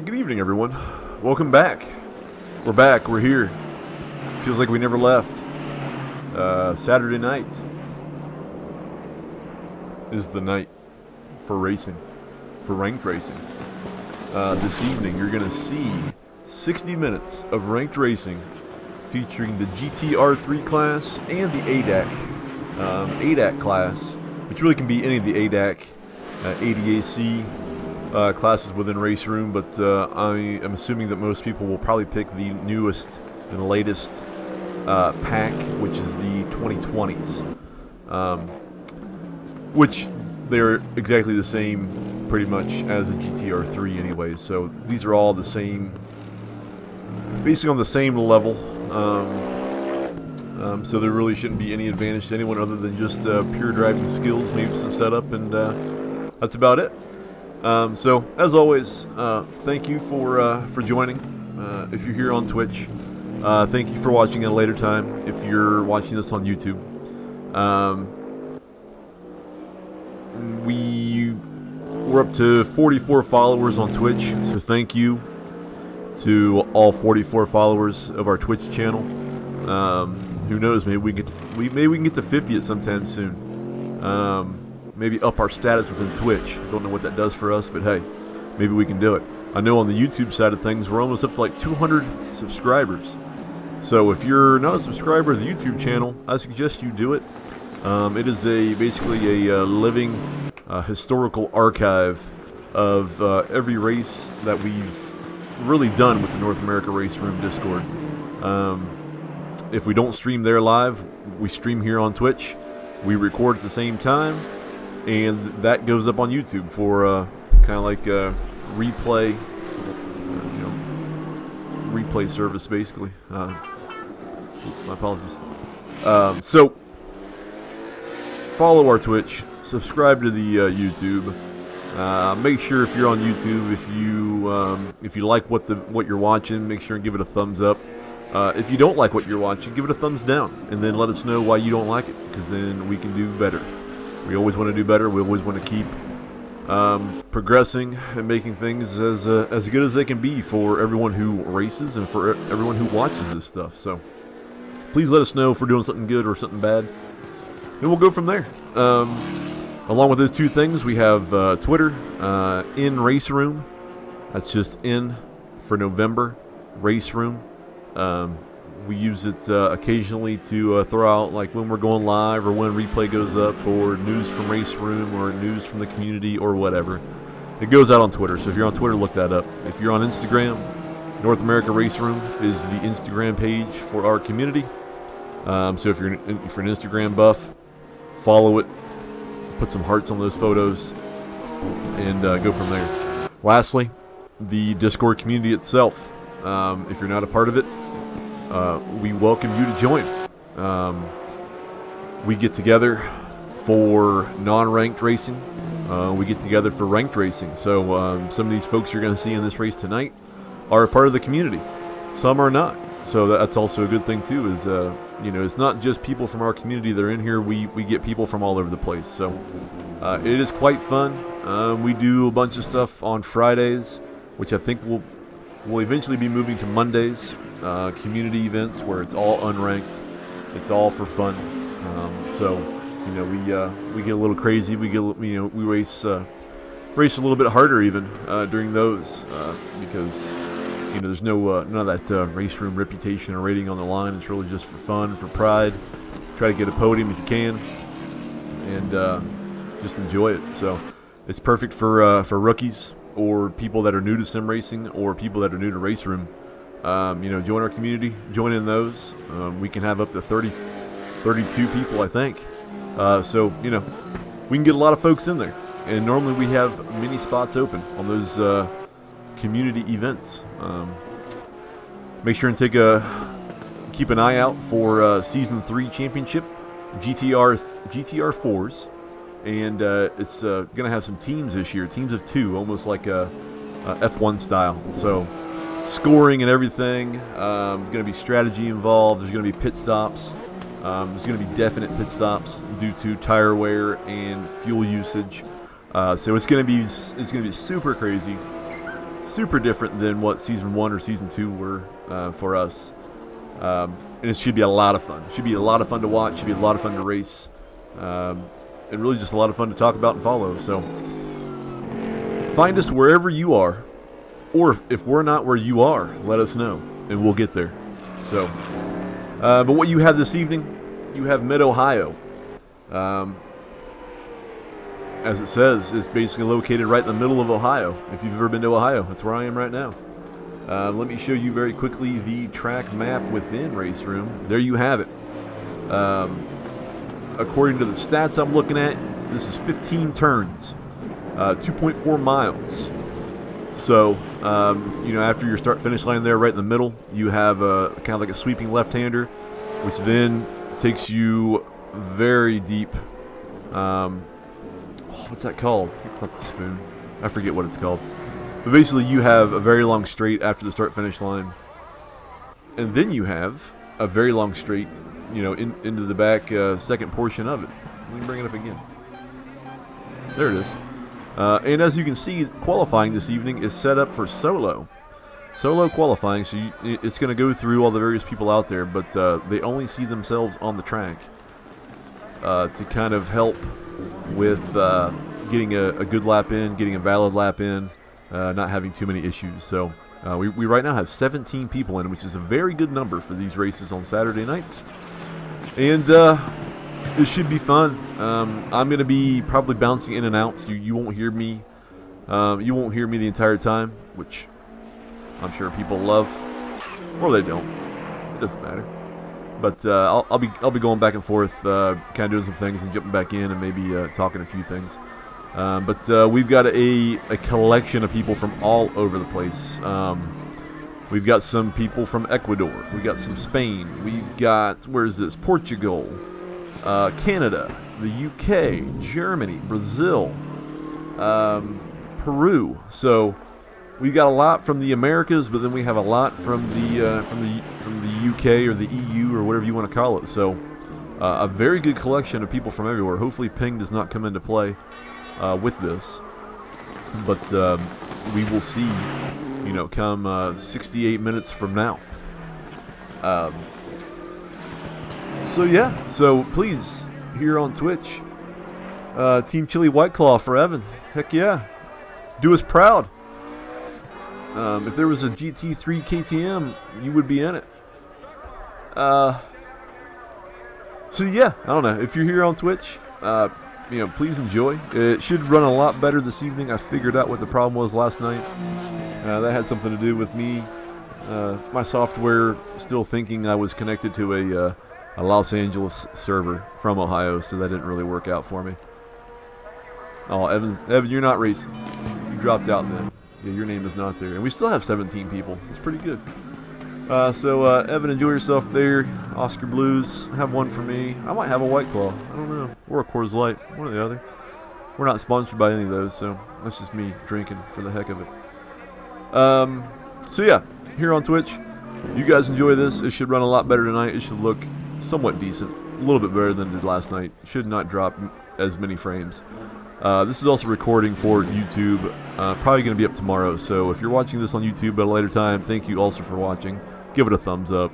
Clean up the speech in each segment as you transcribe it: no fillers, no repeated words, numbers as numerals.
Good evening, everyone. Welcome back. We're back. We're here. Feels like we never left. Saturday night is the night for racing, for ranked racing. This evening, you're going to see 60 minutes of ranked racing featuring the GT3 class and the ADAC. ADAC class, which really can be any of the ADAC, ADAC classes within RaceRoom, but I am assuming that most people will probably pick the newest and latest pack, which is the 2020s, which they're exactly the same pretty much as a GT3 anyways, so these are all the same, basically on the same level, so there really shouldn't be any advantage to anyone other than just pure driving skills, maybe some setup, and that's about it. So, as always, thank you for joining. If you're here on Twitch, thank you for watching at a later time. If you're watching this on YouTube, we're up to 44 followers on Twitch. So thank you to all 44 followers of our Twitch channel. Who knows? Maybe we can get to 50 at some time soon. Maybe up our status within Twitch. I don't know what that does for us, but hey, maybe we can do it. I know on the YouTube side of things, we're almost up to like 200 subscribers. So if you're not a subscriber to the YouTube channel, I suggest you do it. It is basically a living historical archive of every race that we've really done with the North America Race Room Discord. If we don't stream there live, we stream here on Twitch. We record at the same time. And that goes up on YouTube for kind of like a replay, replay service, basically. My apologies. So follow our Twitch, subscribe to the YouTube. Make sure if you're on YouTube, if you like what you're watching, make sure and give it a thumbs up. If you don't like what you're watching, give it a thumbs down, and then let us know why you don't like it, because then we can do better. We always want to do better. We always want to keep progressing and making things as good as they can be for everyone who races and for everyone who watches this stuff. So please let us know if we're doing something good or something bad, and we'll go from there. Along with those two things, we have Twitter, in RaceRoom. That's just in for November, RaceRoom. We use it occasionally to throw out like when we're going live or when replay goes up or news from RaceRoom or news from the community or whatever. It goes out on Twitter, so if you're on Twitter, look that up. If you're on Instagram, North America RaceRoom is the Instagram page for our community. So if you're an Instagram buff, follow it, put some hearts on those photos, and go from there. Lastly, the Discord community itself. If you're not a part of it, we welcome you to join. We get together for non-ranked racing. We get together for ranked racing. So some of these folks you're going to see in this race tonight are a part of the community. Some are not. So that's also a good thing too. Is it's not just people from our community that are in here. We get people from all over the place. So it is quite fun. We do a bunch of stuff on Fridays, which I think we'll eventually be moving to Mondays. Community events where it's all unranked, it's all for fun. So we get a little crazy. We we race a little bit harder even during those because there's none of that race room reputation or rating on the line. It's really just for fun, for pride. Try to get a podium if you can, and just enjoy it. So it's perfect for rookies or people that are new to sim racing or people that are new to RaceRoom. Join our community, join in those. We can have up to 32 people, I think. So we can get a lot of folks in there. And normally we have many spots open on those community events. Make sure and keep an eye out for Season 3 Championship, GTR4s. And it's going to have some teams this year, teams of 2, almost like a F1 style. So scoring and everything. There's going to be strategy involved. There's going to be pit stops. There's going to be definite pit stops due to tire wear and fuel usage. So it's going to be super crazy. super different than what Season 1 or Season 2 were for us. And it should be a lot of fun. It should be a lot of fun to watch. It should be a lot of fun to race. And really just a lot of fun to talk about and follow. So find us wherever you are. Or if we're not where you are, let us know. And we'll get there. So, but what you have this evening, you have Mid-Ohio. As it says, it's basically located right in the middle of Ohio. If you've ever been to Ohio, that's where I am right now. Let me show you very quickly the track map within RaceRoom. There you have it. According to the stats I'm looking at, this is 15 turns, 2.4 miles. So, after your start-finish line there, right in the middle, you have kind of like a sweeping left-hander, which then takes you very deep. What's that called? It's like the spoon. I forget what it's called. But basically, you have a very long straight after the start-finish line. And then you have a very long straight, into the back second portion of it. Let me bring it up again. There it is. And as you can see, qualifying this evening is set up for solo. Solo qualifying, so it's going to go through all the various people out there, but they only see themselves on the track to kind of help with getting a good lap in, getting a valid lap in, not having too many issues. So we right now have 17 people in, which is a very good number for these races on Saturday nights. And it should be fun. I'm going to be probably bouncing in and out, so you won't hear me. You won't hear me the entire time, which I'm sure people love, or they don't. It doesn't matter. But I'll be going back and forth, kind of doing some things and jumping back in and maybe talking a few things. But we've got a collection of people from all over the place. We've got some people from Ecuador. We've got some Spain. We've got, where is this? Portugal, Canada, the UK, Germany, Brazil, Peru. So we got a lot from the Americas, but then we have a lot from the UK or the EU or whatever you want to call it. So a very good collection of people from everywhere. Hopefully ping does not come into play with this, but we will see, come 68 minutes from now. So please, here on Twitch, Team Chili White Claw for Evan. Heck yeah, do us proud. If there was a GT3 KTM, you would be in it. So yeah, I don't know. If you're here on Twitch, please enjoy. It should run a lot better this evening. I figured out what the problem was last night. That had something to do with me, my software still thinking I was connected to a Los Angeles server from Ohio, so that didn't really work out for me. Oh, Evan, you're not racing. You dropped out then. Yeah, your name is not there. And we still have 17 people. It's pretty good. So, Evan, enjoy yourself there. Oscar Blues, have one for me. I might have a White Claw. I don't know. Or a Coors Light. One or the other. We're not sponsored by any of those, so that's just me drinking for the heck of it. So, yeah, here on Twitch, you guys enjoy this. It should run a lot better tonight. It should look somewhat decent. A little bit better than it did last night. Should not drop as many frames. This is also recording for YouTube, probably going to be up tomorrow, so if you're watching this on YouTube at a later time, thank you also for watching. Give it a thumbs up,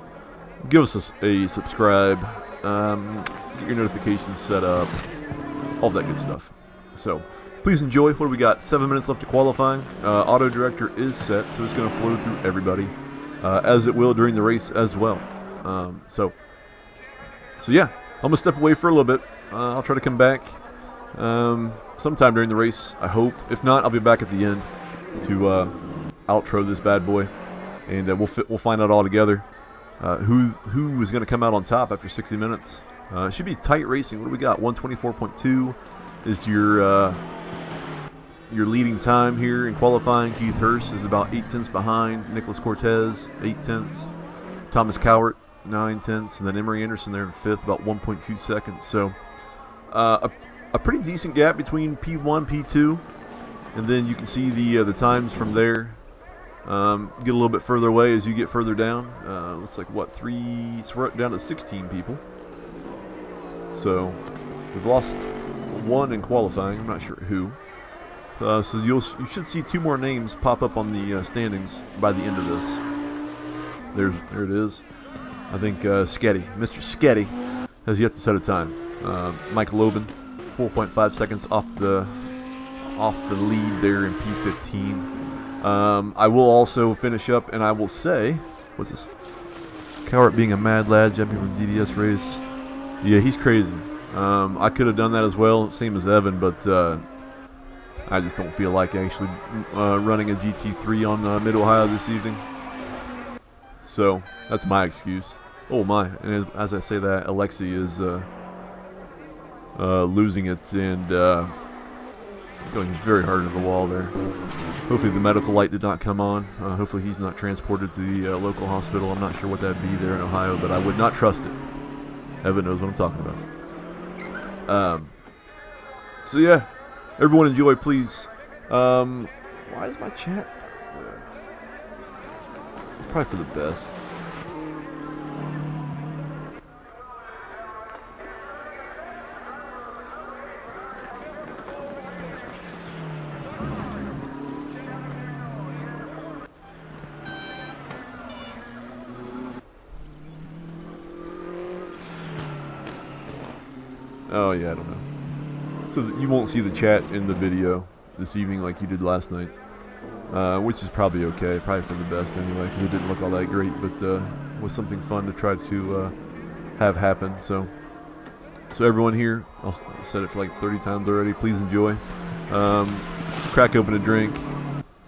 give us a subscribe, get your notifications set up, all that good stuff. So, please enjoy. What do we got? 7 minutes left to qualifying. Auto director is set, so it's going to flow through everybody, as it will during the race as well. So yeah, I'm going to step away for a little bit. I'll try to come back sometime during the race, I hope. If not, I'll be back at the end to outro this bad boy, and we'll find out all together who is going to come out on top after 60 minutes. It should be tight racing. What do we got? 124.2 is your leading time here in qualifying. Keith Hurst is about 8 tenths behind. Nicholas Cortez 8 tenths. Thomas Cowart 9 tenths, and then Emery Anderson there in fifth, about 1.2 seconds. So a pretty decent gap between P1, P2, and then you can see the times from there. Get a little bit further away as you get further down. Looks like what, 3? So we're down to 16 people. So we've lost one in qualifying. I'm not sure who. So you should see 2 more names pop up on the standings by the end of this. There it is. I think Sketty, Mr. Sketty, has yet to set a time. Mike Lobin, 4.5 seconds off the lead there in P15. I will also finish up, and I will say, what's this? Cowart being a mad lad, jumping from DDS race. Yeah, he's crazy. I could have done that as well, same as Evan, but I just don't feel like actually running a GT3 on Mid-Ohio this evening. So, that's my excuse. Oh my, and as I say that, Alexi is losing it and going very hard into the wall there. Hopefully the medical light did not come on. Hopefully he's not transported to the local hospital. I'm not sure what that'd be there in Ohio, but I would not trust it. Evan knows what I'm talking about. So yeah, everyone enjoy, please. Why is my chat? It's probably for the best. Oh yeah, I don't know. So you won't see the chat in the video this evening like you did last night, which is probably okay, probably for the best anyway, because it didn't look all that great, but was something fun to try to have happen. So everyone here, I've said it for like 30 times already, please enjoy. Crack open a drink,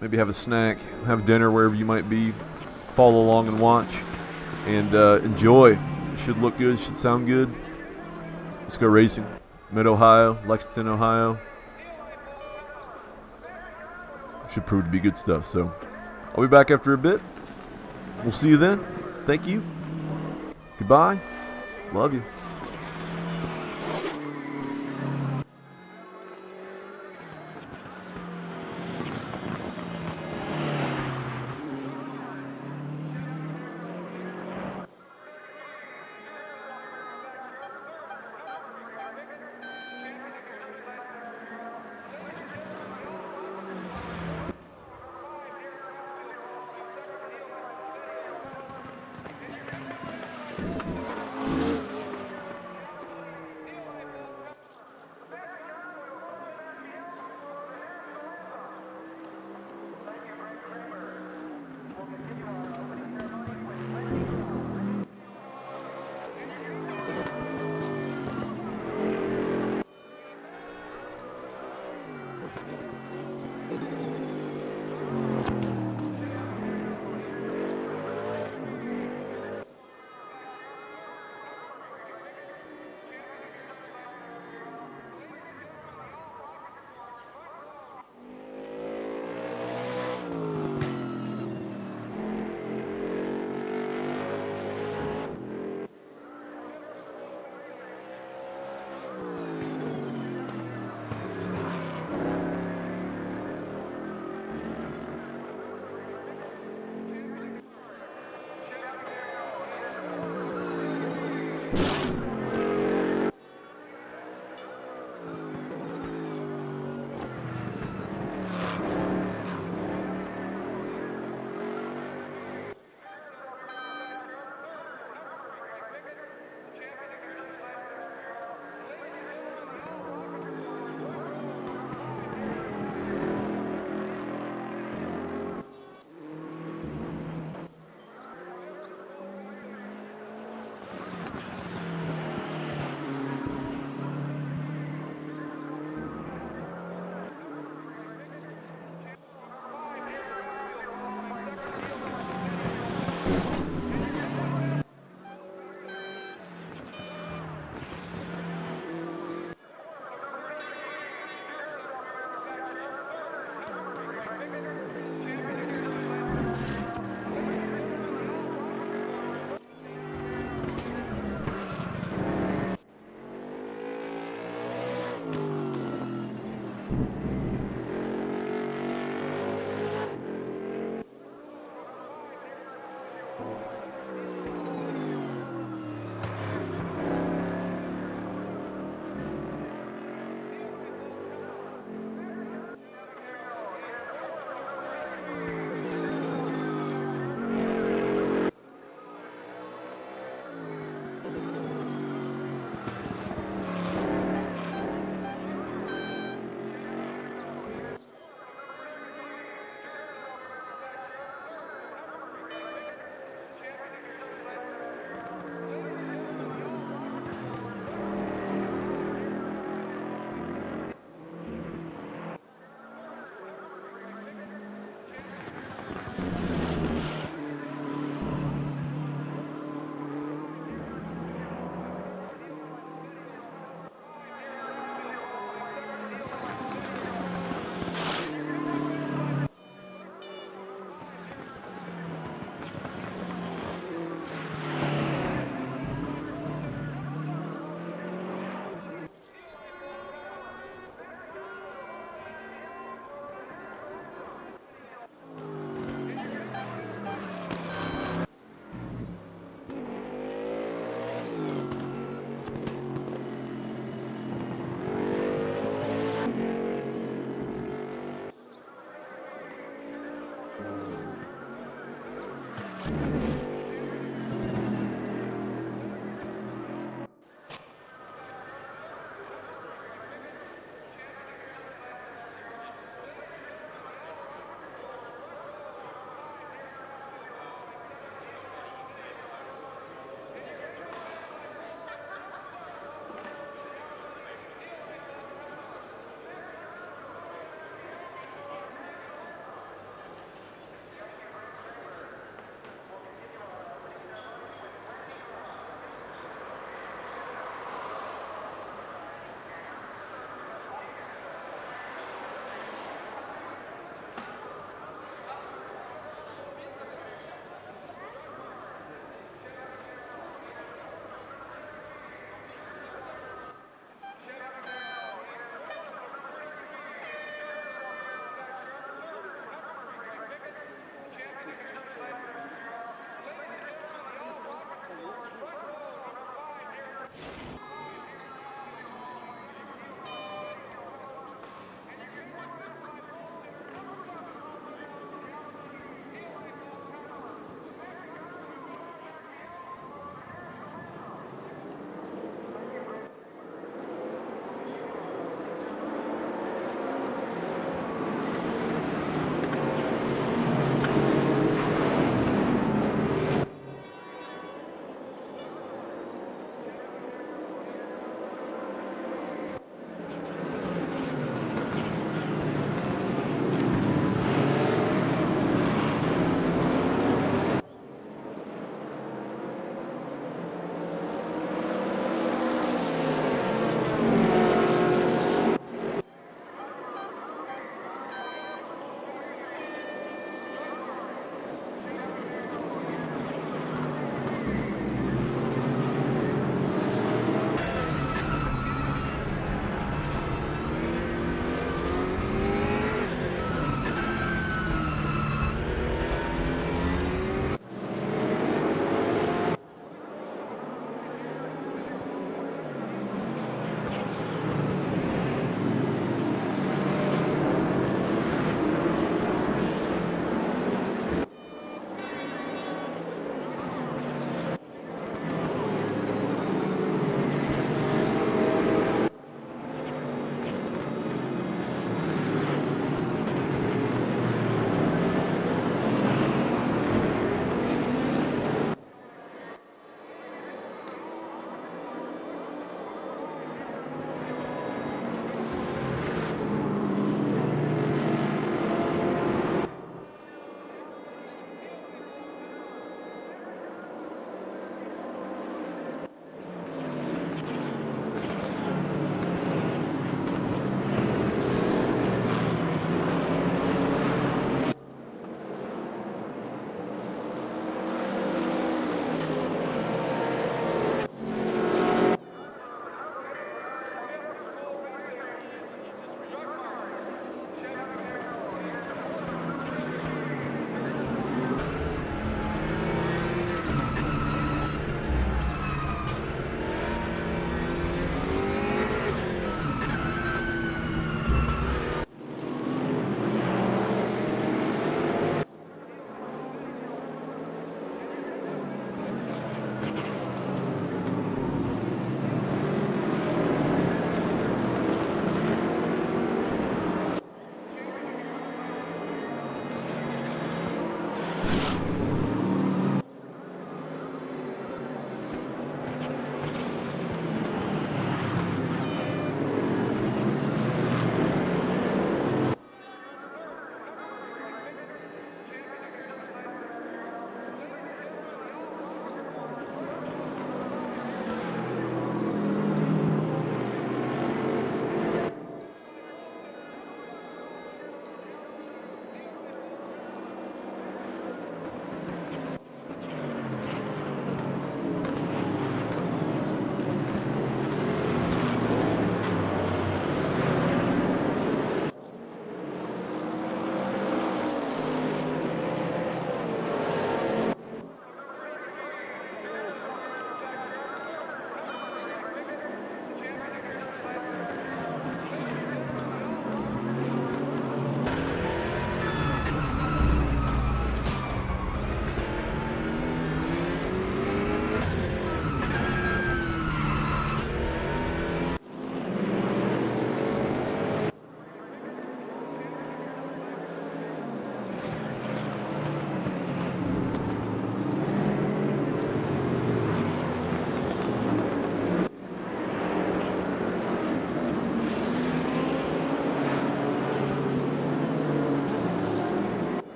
maybe have a snack, have dinner wherever you might be, follow along and watch, and enjoy. It should look good, should sound good. Let's go racing. Mid-Ohio, Lexington, Ohio. Should prove to be good stuff. So I'll be back after a bit. We'll see you then. Thank you. Goodbye. Love you.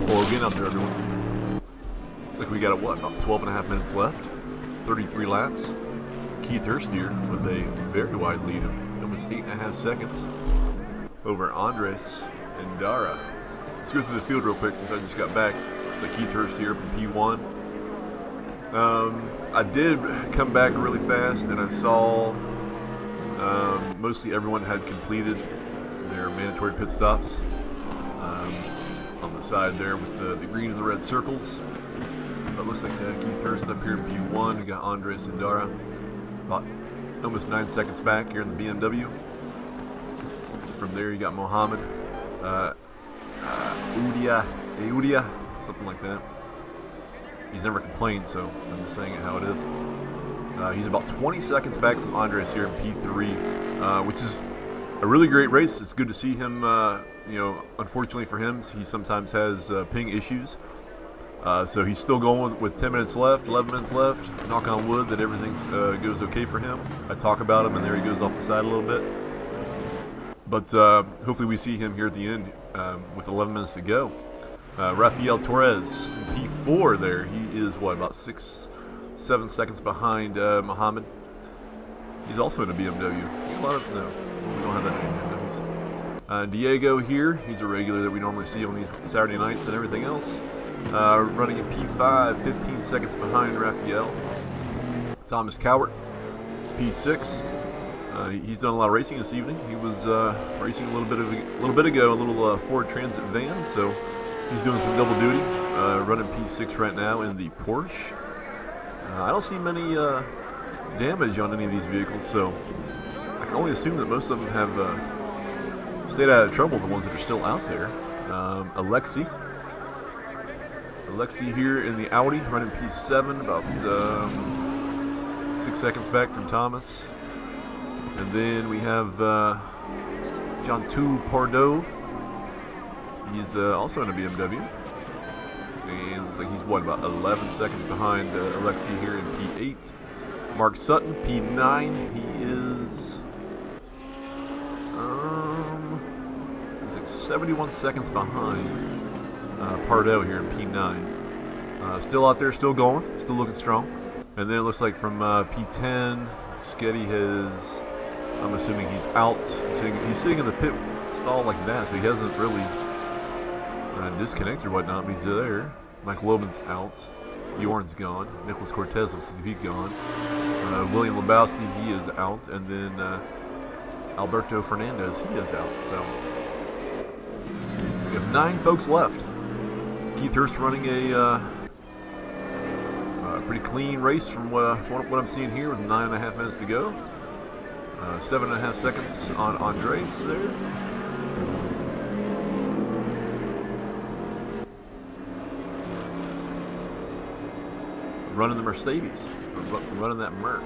Well, we're getting out there, everyone. Looks like we got, what, about 12.5 minutes left. 33 laps. Keith Hurst here with a very wide lead of almost 8.5 seconds over Andres and Dara. Let's go through the field real quick since I just got back. It's like Keith Hurst here from P1. I did come back really fast and I saw mostly everyone had completed their mandatory pit stops. On the side there with the green and the red circles. But looks like Keith Hurst up here in P1. We got Andres and Dara about almost 9 seconds back here in the BMW. From there you got Mohammed, Udia, something like that. He's never complained, so I'm just saying it how it is. He's about 20 seconds back from Andres here in P3, which is a really great race. It's good to see him. You know, unfortunately for him, he sometimes has ping issues. So he's still going with 10 minutes left, 11 minutes left. Knock on wood that everything goes okay for him. I talk about him, and there he goes off the side a little bit. But hopefully we see him here at the end with 11 minutes to go. Rafael Torres, P4 there. He is, what, about 6-7 seconds behind Muhammad. He's also in a BMW. No, we don't have that many BMWs. Diego here. He's a regular that we normally see on these Saturday nights and everything else. Running in P5, 15 seconds behind Rafael. Thomas Cowart, P6. He's done a lot of racing this evening. He was racing a little bit ago, a little Ford Transit van, so he's doing some double duty. Running P6 right now in the Porsche. I don't see many damage on any of these vehicles, so I can only assume that most of them have stayed out of trouble, the ones that are still out there. Alexi here in the Audi, running P7, about 6 seconds back from Thomas. And then we have Jean-Tout Pardo. He's also in a BMW. And it looks like he's, what, about 11 seconds behind Alexi here in P8. Mark Sutton, P9. He is he's like 71 seconds behind Pardo here in P9. Still out there, still going, still looking strong. And then it looks like from P10, Sketty has, I'm assuming he's out. He's sitting in the pit stall like that, so he hasn't really disconnected or whatnot, but he's there. Mike Loban's out. Bjorn's gone. Nicholas Cortez looks like he's gone. William Lebowski, he is out. And then Alberto Fernandez, he is out. So we have 9 folks left. Keith Hurst running a pretty clean race from what I'm seeing here with 9.5 minutes to go. 7.5 seconds on Andres there. Running the Mercedes, running that Merc.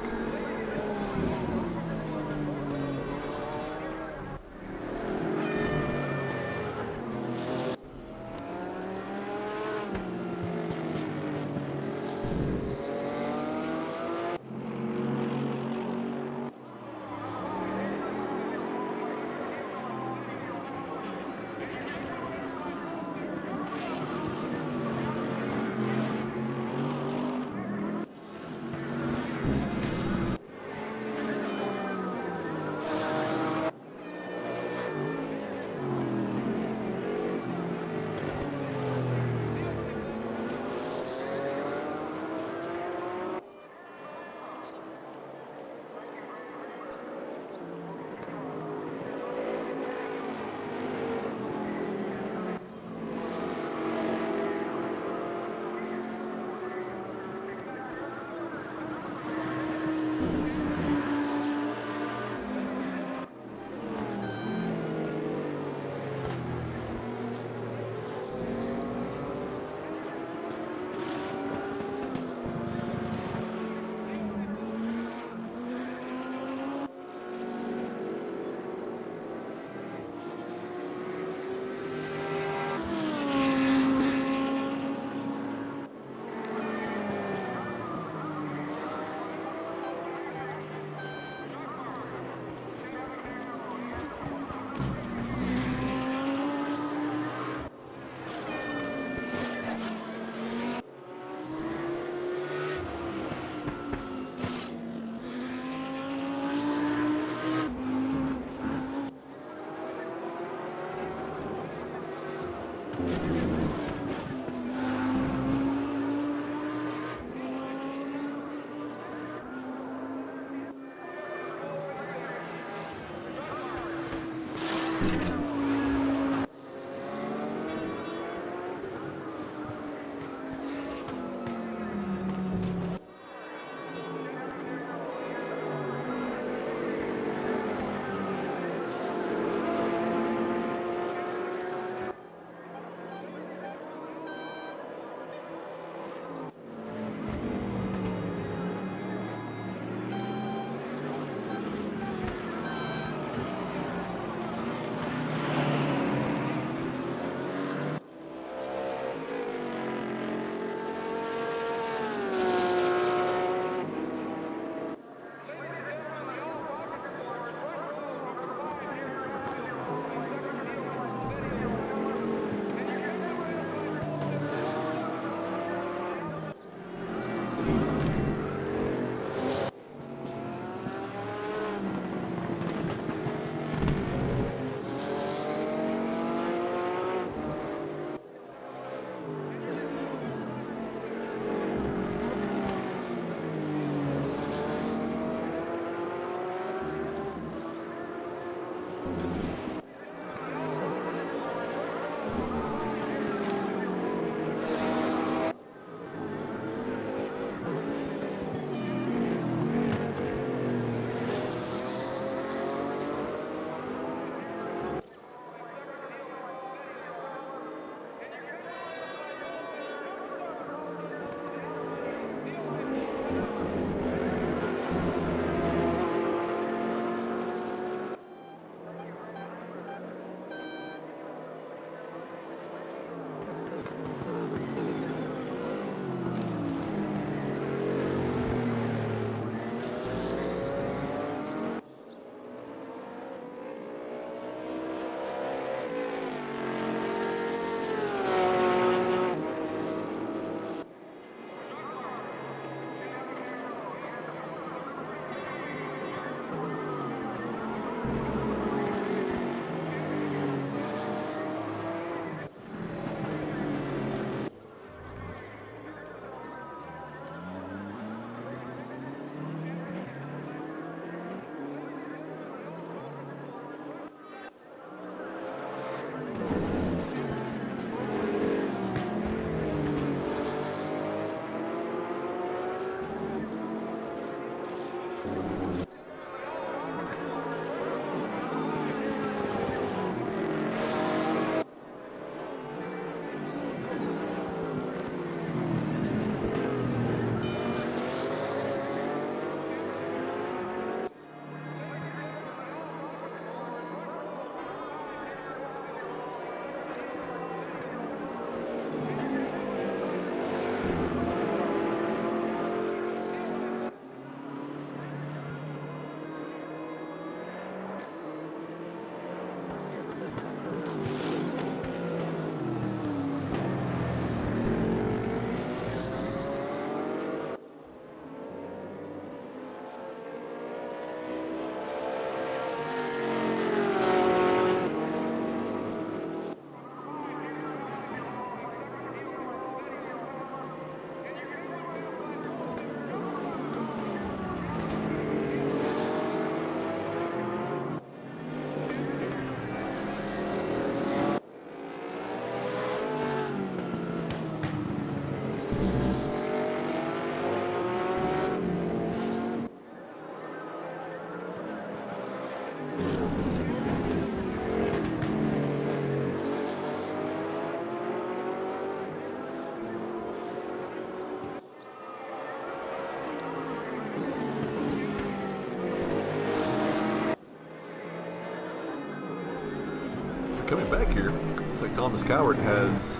Coming back here, looks like Thomas Coward has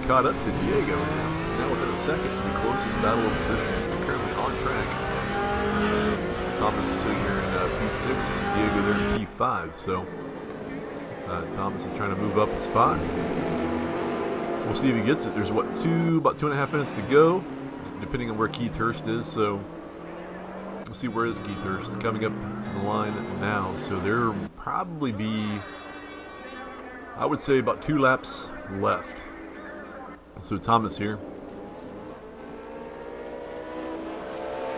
caught up to Diego now within a second. The closest battle of position, currently on track. Thomas is sitting here in P6, Diego there in P5. So Thomas is trying to move up a spot. We'll see if he gets it. There's about 2.5 minutes to go, depending on where Keith Hurst is. So we'll see where is Keith Hurst coming up to the line now. So there will probably be, I would say, about 2 laps left. So Thomas here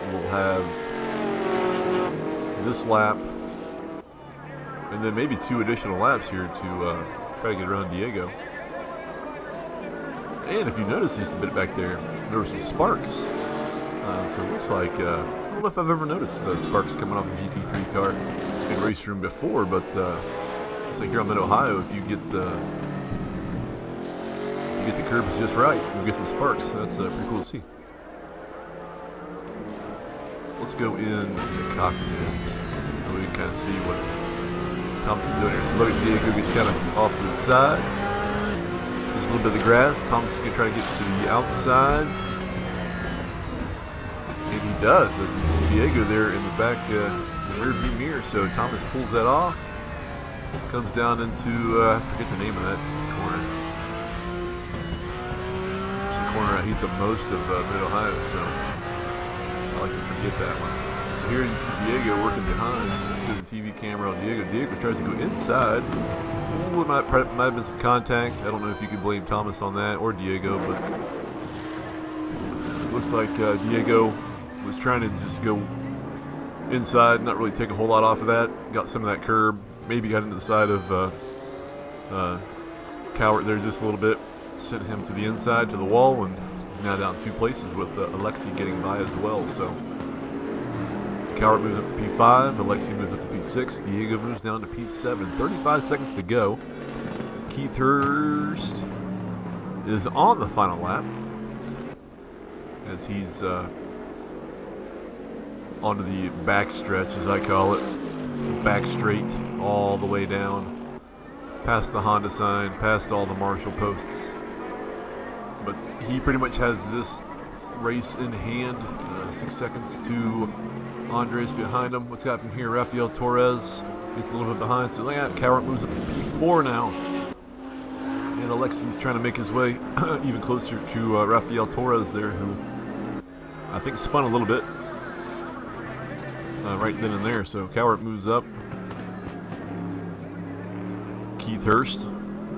will have this lap and then maybe 2 additional laps here to try to get around Diego. And if you notice just a bit back there were some sparks. So it looks like, I don't know if I've ever noticed the sparks coming off the GT3 car in RaceRoom before, but it's like here on Mid-Ohio, if you get the curbs just right, you'll get some sparks. That's pretty cool to see. Let's go in the cockpit and we can kind of see what Thomas is doing here. So look at Diego gets kind of off to the side. Just a little bit of the grass. Thomas is going to try to get to the outside. And he does, as you see Diego there in the back the rear view mirror. So Thomas pulls that off. Comes down into, I forget the name of that corner. It's the corner I hate the most of Mid-Ohio. So I like to forget that one. Here you see Diego working behind. Let's go to the TV camera on Diego. Diego tries to go inside. Ooh, it might have been some contact. I don't know if you could blame Thomas on that or Diego, but it looks like Diego was trying to just go inside, not really take a whole lot off of that. Got some of that curb. Maybe got into the side of Cowart there just a little bit. Sent him to the inside, to the wall, and he's now down 2 places with Alexi getting by as well. So Cowart moves up to P5, Alexi moves up to P6, Diego moves down to P7. 35 seconds to go. Keith Hurst is on the final lap as he's onto the back stretch, as I call it. Back straight all the way down, past the Honda sign, past all the Marshall posts. But he pretty much has this race in hand. 6 seconds to Andres behind him. What's happened here? Rafael Torres gets a little bit behind. So Cowart moves up to P4 now. And Alexi's trying to make his way even closer to Rafael Torres there, who I think spun a little bit right then and there. So Cowart moves up. Keith Hurst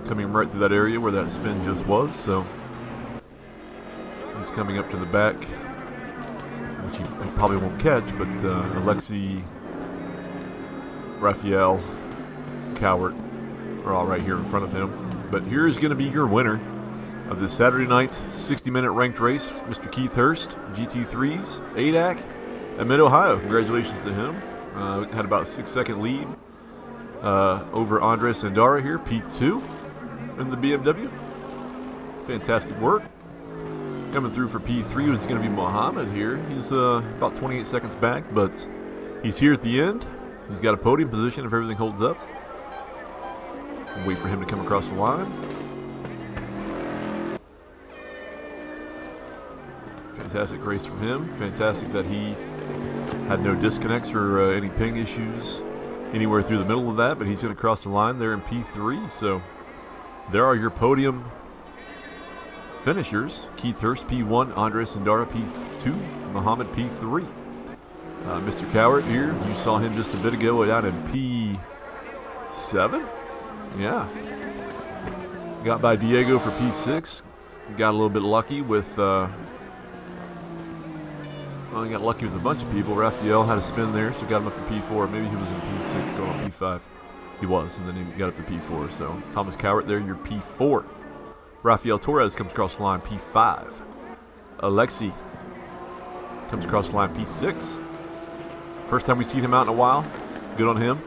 coming right through that area where that spin just was. So he's coming up to the back, which he probably won't catch, but Alexi, Rafael, Cowart are all right here in front of him. But here's going to be your winner of this Saturday night 60-minute ranked race, Mr. Keith Hurst, GT3's ADAC at Mid-Ohio. Congratulations to him. Had about a 6-second lead over Andres Andara here, P2 in the BMW. Fantastic work. Coming through for P3 was going to be Mohammed here. He's about 28 seconds back, but he's here at the end. He's got a podium position if everything holds up. We'll wait for him to come across the line. Fantastic race from him. Fantastic that he had no disconnects or any ping issues anywhere through the middle of that, but he's going to cross the line there in P3. So there are your podium finishers. Keith Hurst P1, Andres Andara P2, Mohammed P3. Mr. Cowart here, you saw him just a bit ago down in P7. Yeah. Got by Diego for P6. Got a little bit lucky with he got lucky with a bunch of people. Rafael had a spin there, so got him up to P4. Maybe he was in P6 going on P5. He was, and then he got up to P4. So Thomas Cowart there, you're P4. Rafael Torres comes across the line, P5. Alexi comes across the line, P6. First time we've seen him out in a while. Good on him.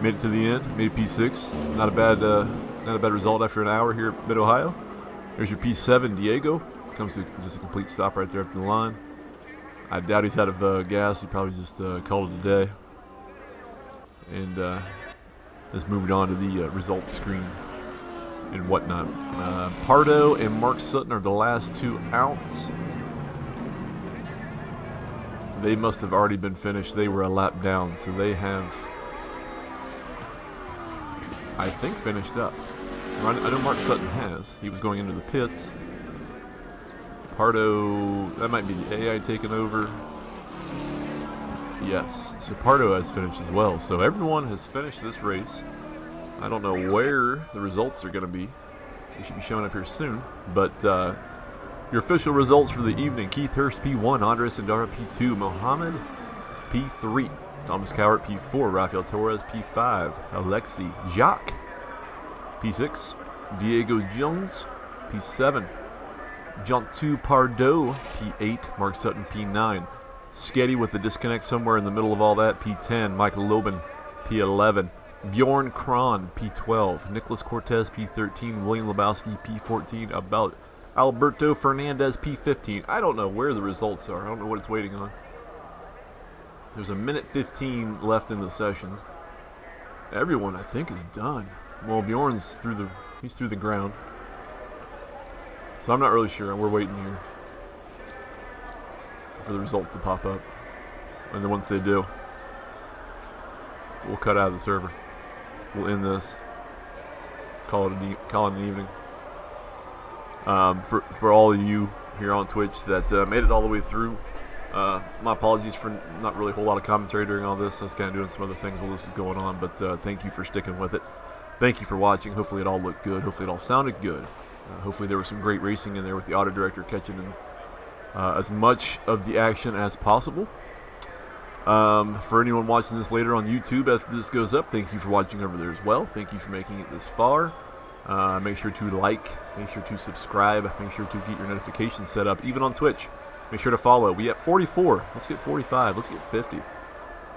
Made it to the end. Made it P6. Not a bad result after an hour here at Mid-Ohio. There's your P7, Diego. Comes to just a complete stop right there after the line. I doubt he's out of gas. He probably just called it a day. And has moved on to the results screen and whatnot. Pardo and Mark Sutton are the last two out. They must have already been finished. They were a lap down, so they have, I think, finished up. I know Mark Sutton has. He was going into the pits. Pardo, that might be the AI taking over. Yes, so Pardo has finished as well. So everyone has finished this race. I don't know where the results are going to be. They should be showing up here soon. But your official results for the evening: Keith Hurst P1, Andres Andara P2, Mohammed P3, Thomas Cowart P4, Rafael Torres P5, Alexi Jacques P6, Diego Jones P7, Jontu Pardo P8, Mark Sutton P9, Sketty with the disconnect somewhere in the middle of all that, P10, Michael Lobin P11, Bjorn Kron P12, Nicholas Cortez P13, William Lebowski P14, about Alberto Fernandez P15. I don't know where the results are. I don't know what it's waiting on. There's a minute 15 left in the session. Everyone, I think, is done. Well, Bjorn's through the ground. So I'm not really sure. We're waiting here for the results to pop up. And then once they do, we'll cut out of the server. We'll end this. Call it an evening. For all of you here on Twitch that made it all the way through My apologies for not really a whole lot of commentary during all this. I was kind of doing some other things while this is going on, but thank you for sticking with it. Thank you for watching. Hopefully it all looked good. Hopefully it all sounded good. Hopefully there was some great racing in there with the auto director catching in, as much of the action as possible. For anyone watching this later on YouTube after this goes up, thank you for watching over there as well. Thank you for making it this far. Make sure to like, make sure to subscribe, make sure to get your notifications set up, even on Twitch. Make sure to follow. We at 44. Let's get 45. Let's get 50.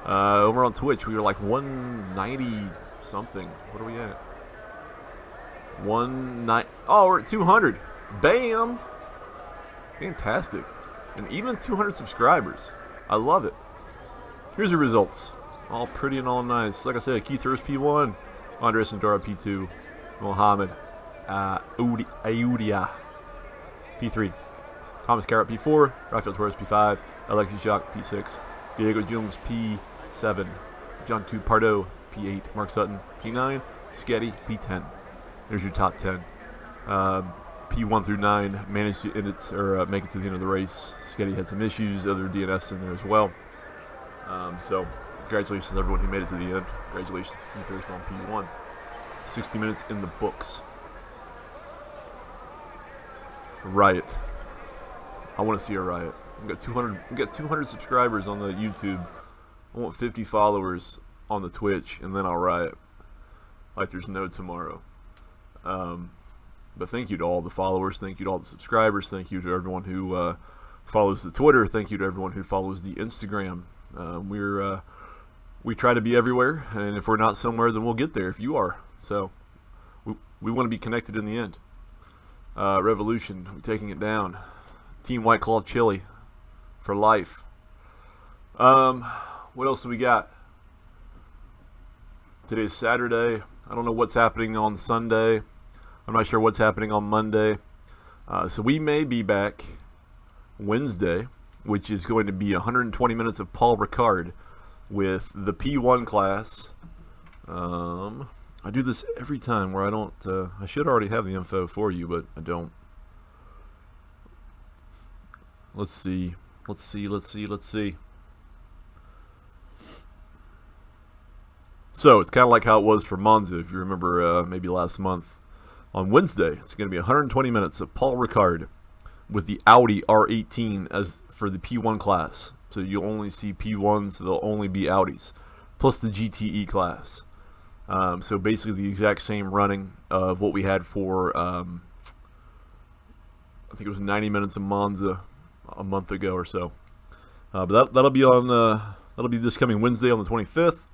Over on Twitch, we were like 190 something. What are we at? 190. Oh, we're at 200. Bam! Fantastic. And even 200 subscribers. I love it. Here's the results. All pretty and all nice. Like I said, Keith Hurst P1, Andres Sandora P2, Mohammed Ayudia P3, Thomas Carrot P4, Rafael Torres P5, Alexis Jacques P6, Diego Jones P7, John 2 Pardo P8, Mark Sutton P9, Sketty P10. There's your top 10. P1 through 9 managed to end it, or make it to the end of the race. Sketty had some issues, other DNFs in there as well. So congratulations to everyone who made it to the end. Congratulations to Keith Hurst on P1. 60 minutes in the books. Riot. I want to see a riot. We got 200 subscribers on the YouTube. I want 50 followers on the Twitch, and then I'll riot like there's no tomorrow. But thank you to all the followers. Thank you to all the subscribers. Thank you to everyone who follows the Twitter. Thank you to everyone who follows the Instagram. We try to be everywhere, and if we're not somewhere, then we'll get there if you are. So we want to be connected in the end. Revolution, we're taking it down. Team White Claw Chili for life. What else do we got? Today's Saturday. I don't know what's happening on Sunday. I'm not sure what's happening on Monday. So we may be back Wednesday, which is going to be 120 minutes of Paul Ricard with the P1 class. I do this every time where I don't, I should already have the info for you, but I don't. Let's see. So it's kind of like how it was for Monza, if you remember, maybe last month. On Wednesday, it's going to be 120 minutes of Paul Ricard with the Audi R18 as for the P1 class. So you'll only see P1s, so they'll only be Audis, plus the GTE class. So basically the exact same running of what we had for, I think it was 90 minutes of Monza a month ago or so. But that'll be on, that'll be this coming Wednesday on the 25th.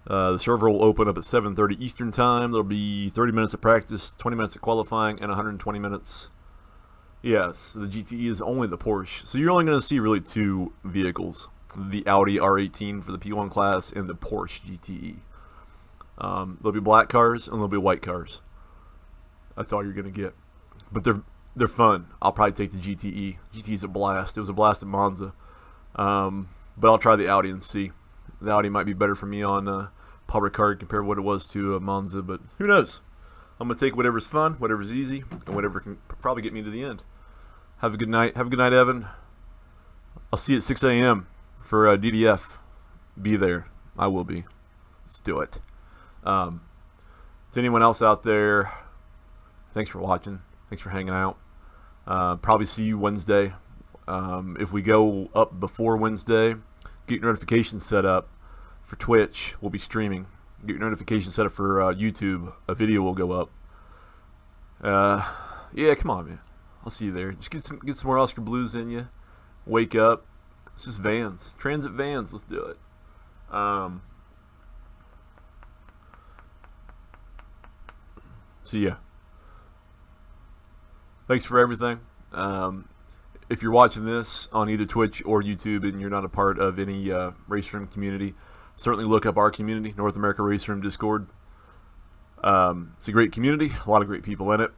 The server will open up at 7:30 Eastern Time. There'll be 30 minutes of practice, 20 minutes of qualifying, and 120 minutes. Yes, the GTE is only the Porsche. So you're only going to see really two vehicles. The Audi R18 for the P1 class and the Porsche GTE. There'll be black cars and there'll be white cars. That's all you're going to get. But they're fun. I'll probably take the GTE. GTE's a blast. It was a blast at Monza. But I'll try the Audi and see. The Audi might be better for me on Paul Ricard compared to what it was to Monza, but who knows? I'm going to take whatever's fun, whatever's easy, and whatever can probably get me to the end. Have a good night. Have a good night, Evan. I'll see you at 6 a.m. for DDF. Be there. I will be. Let's do it. To anyone else out there, thanks for watching. Thanks for hanging out. Probably see you Wednesday. If we go up before Wednesday, get your notifications set up for Twitch. We'll be streaming. Get your notifications set up for YouTube. A video will go up. Yeah, come on, man. I'll see you there. Just get some more Oscar Blues in you. Wake up. It's just vans. Transit vans. Let's do it. So yeah. Thanks for everything. If you're watching this on either Twitch or YouTube and you're not a part of any RaceRoom community, certainly look up our community, North America RaceRoom Discord. It's a great community, a lot of great people in it.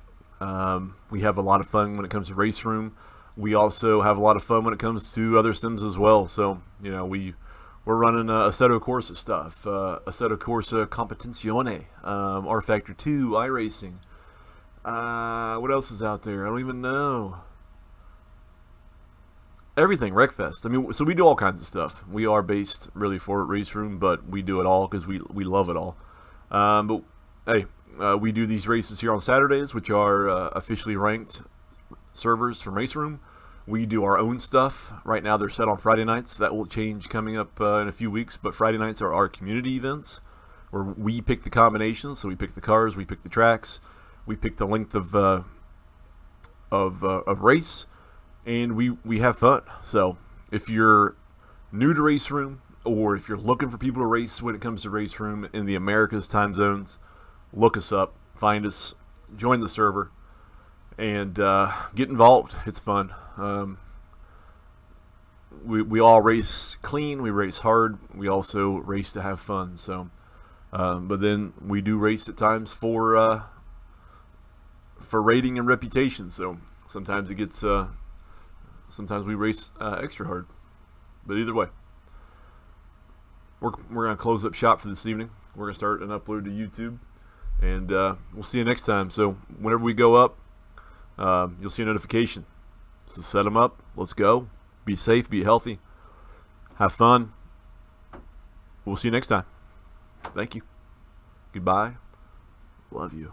We have a lot of fun when it comes to RaceRoom. We also have a lot of fun when it comes to other sims as well. So, you know, we're running Assetto Corsa stuff, Assetto Corsa Competizione, R Factor 2, iRacing. What else is out there? I don't even know. everything, Wreckfest. I mean, so we do all kinds of stuff. We are based really for RaceRoom, but we do it all because we love it all. But hey, we do these races here on Saturdays, which are officially ranked servers from RaceRoom. We do our own stuff. Right now they're set on Friday nights. That will change coming up in a few weeks, but Friday nights are our community events where we pick the combinations. So we pick the cars, we pick the tracks, we pick the length of race, and we have fun. So if you're new to RaceRoom, or if you're looking for people to race when it comes to RaceRoom in the Americas time zones, look us up, find us, join the server, and get involved. It's fun. We all race clean, we race hard, we also race to have fun. So but then we do race at times for rating and reputation. So sometimes it gets sometimes we race extra hard. But either way, we're gonna close up shop for this evening. We're gonna start an upload to YouTube, and we'll see you next time. So whenever we go up, you'll see a notification. So set them up. Let's go. Be safe. Be healthy. Have fun. We'll see you next time. Thank you. Goodbye. Love you.